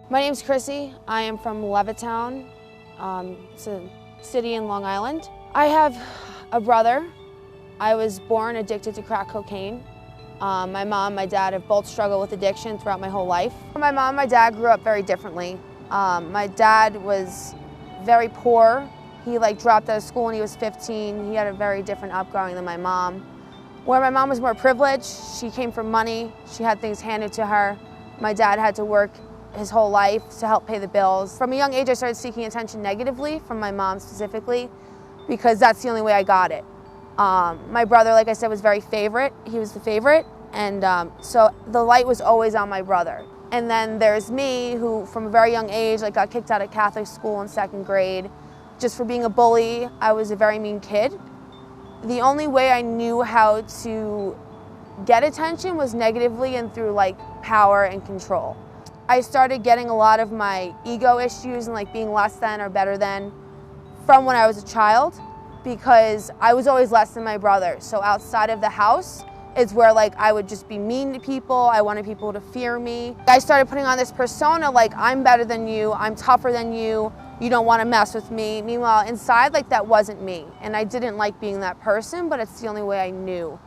My name's Chrissy. I am from Levittown. It's a city in Long Island. I have a brother. I was born addicted to crack cocaine. My mom and my dad have both struggled with addiction throughout my whole life. My mom and my dad grew up very differently. My dad was very poor. He dropped out of school when he was 15. He had a very different upbringing than my mom. Where my mom was more privileged, she came from money. She had things handed to her. My dad had to work his whole life to help pay the bills. From a young age, I started seeking attention negatively from my mom specifically, because that's the only way I got it. My brother, like I said, was very favorite. He was the favorite, and so the light was always on my brother. And then there's me, who from a very young age got kicked out of Catholic school in 2nd grade just for being a bully. I was a very mean kid. The only way I knew how to get attention was negatively and through power and control. I started getting a lot of my ego issues and being less than or better than from when I was a child, because I was always less than my brother. So outside of the house is where I would just be mean to people. I wanted people to fear me. I started putting on this persona I'm better than you, I'm tougher than you, you don't want to mess with me. Meanwhile, inside that wasn't me. And I didn't like being that person, but it's the only way I knew.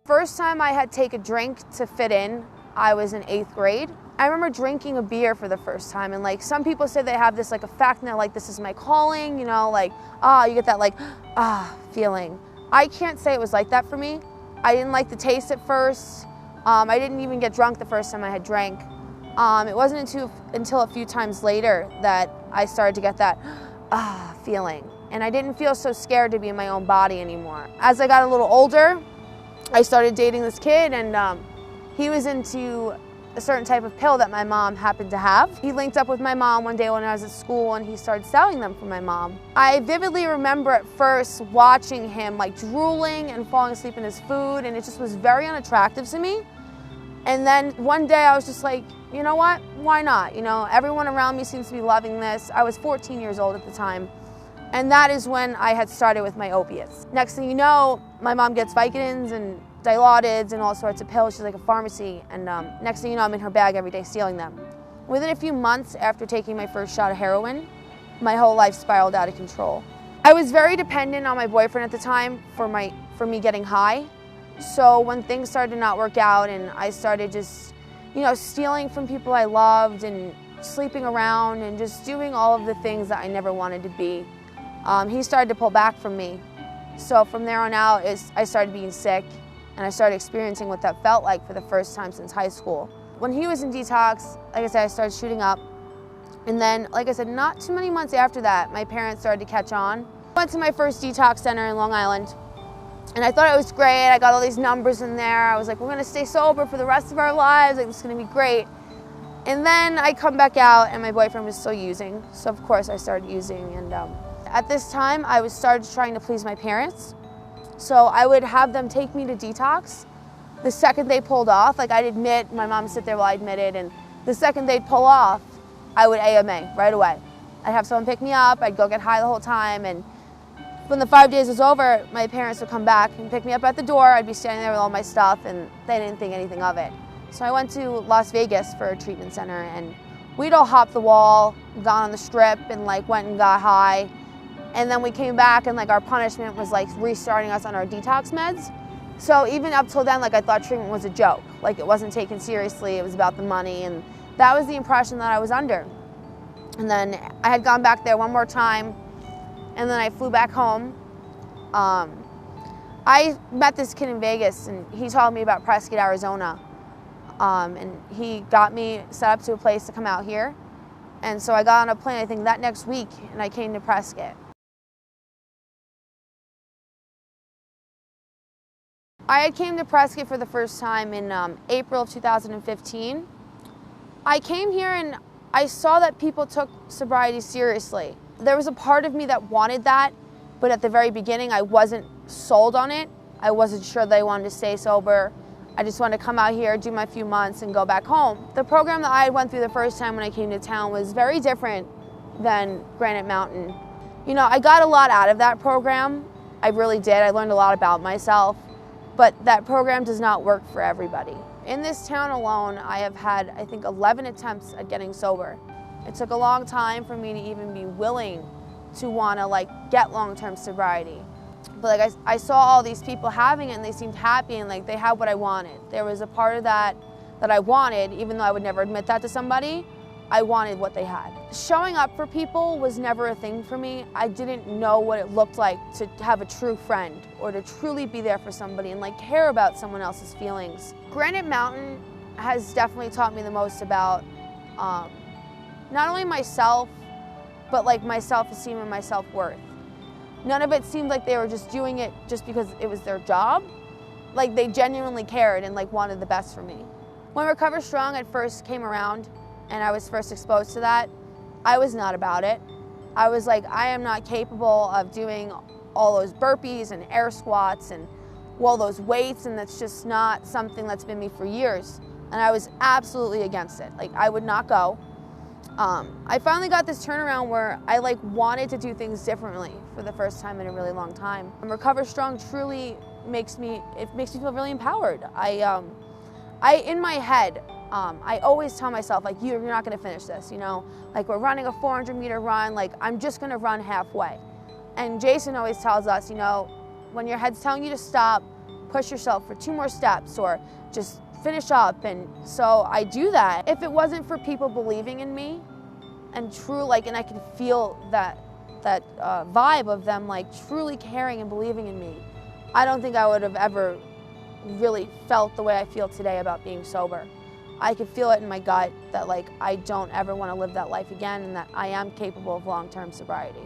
First time I had to take a drink to fit in, I was in 8th grade. I remember drinking a beer for the first time, and some people say they have this effect, and they're this is my calling, you get that feeling. I can't say it was like that for me. I didn't like the taste at first. I didn't even get drunk the first time I had drank. It wasn't until a few times later that I started to get that feeling. And I didn't feel so scared to be in my own body anymore. As I got a little older, I started dating this kid, and he was into a certain type of pill that my mom happened to have. He linked up with my mom one day when I was at school, and he started selling them for my mom. I vividly remember at first watching him drooling and falling asleep in his food, and it just was very unattractive to me. And then one day I was just you know what, why not? Everyone around me seems to be loving this. I was 14 years old at the time. And that is when I had started with my opiates. Next thing you know, my mom gets Vicodins and Dilaudid and all sorts of pills. She's like a pharmacy. And next thing you know, I'm in her bag every day stealing them. Within a few months after taking my first shot of heroin, my whole life spiraled out of control. I was very dependent on my boyfriend at the time for me getting high. So when things started to not work out and I started just, stealing from people I loved and sleeping around and just doing all of the things that I never wanted to be, he started to pull back from me. So from there on out, I started being sick, and I started experiencing what that felt like for the first time since high school. When he was in detox, like I said, I started shooting up. And then, like I said, not too many months after that, my parents started to catch on. I went to my first detox center in Long Island, and I thought it was great. I got all these numbers in there. I was like, we're gonna stay sober for the rest of our lives. This is gonna be great. And then I come back out, and my boyfriend was still using. So of course I started using, and at this time, I started trying to please my parents. So I would have them take me to detox. The second they pulled off, I'd admit, my mom would sit there while I admitted, and the second they'd pull off, I would AMA right away. I'd have someone pick me up, I'd go get high the whole time, and when the 5 days was over, my parents would come back and pick me up at the door. I'd be standing there with all my stuff, and they didn't think anything of it. So I went to Las Vegas for a treatment center, and we'd all hopped the wall, gone on the strip, and went and got high. And then we came back, and our punishment was restarting us on our detox meds. So even up till then, I thought treatment was a joke. It wasn't taken seriously, it was about the money, and that was the impression that I was under. And then I had gone back there one more time, and then I flew back home. I met this kid in Vegas, and he told me about Prescott, Arizona. And he got me set up to a place to come out here. And so I got on a plane, I think that next week, and I came to Prescott. I had came to Prescott for the first time in April of 2015. I came here and I saw that people took sobriety seriously. There was a part of me that wanted that, but at the very beginning I wasn't sold on it. I wasn't sure that I wanted to stay sober. I just wanted to come out here, do my few months, and go back home. The program that I went through the first time when I came to town was very different than Granite Mountain. I got a lot out of that program. I really did. I learned a lot about myself. but that program does not work for everybody. In this town alone, I have had, I think, 11 attempts at getting sober. It took a long time for me to even be willing to want to like get long-term sobriety. But like I saw all these people having it and they seemed happy and like they had what I wanted. There was a part of that I wanted, even though I would never admit that to somebody. I wanted what they had. Showing up for people was never a thing for me. I didn't know what it looked like to have a true friend or to truly be there for somebody and like care about someone else's feelings. Granite Mountain has definitely taught me the most about not only myself, but like my self-esteem and my self-worth. None of it seemed like they were just doing it just because it was their job. Like they genuinely cared and like wanted the best for me. When Recover Strong at first came around and I was first exposed to that, I was not about it. I was like, I am not capable of doing all those burpees and air squats and all those weights, and that's just not something that's been me for years. And I was absolutely against it. Like I would not go. I finally got this turnaround where I like wanted to do things differently for the first time in a really long time. And Recover Strong truly makes me feel really empowered. In my head, I always tell myself like, you're not gonna finish this, you know? Like we're running a 400-meter run, like I'm just gonna run halfway. And Jason always tells us, you know, when your head's telling you to stop, push yourself for 2 more steps or just finish up. And so I do that. If it wasn't for people believing in me and and I could feel that vibe of them like truly caring and believing in me, I don't think I would have ever really felt the way I feel today about being sober. I could feel it in my gut that like I don't ever want to live that life again and that I am capable of long-term sobriety.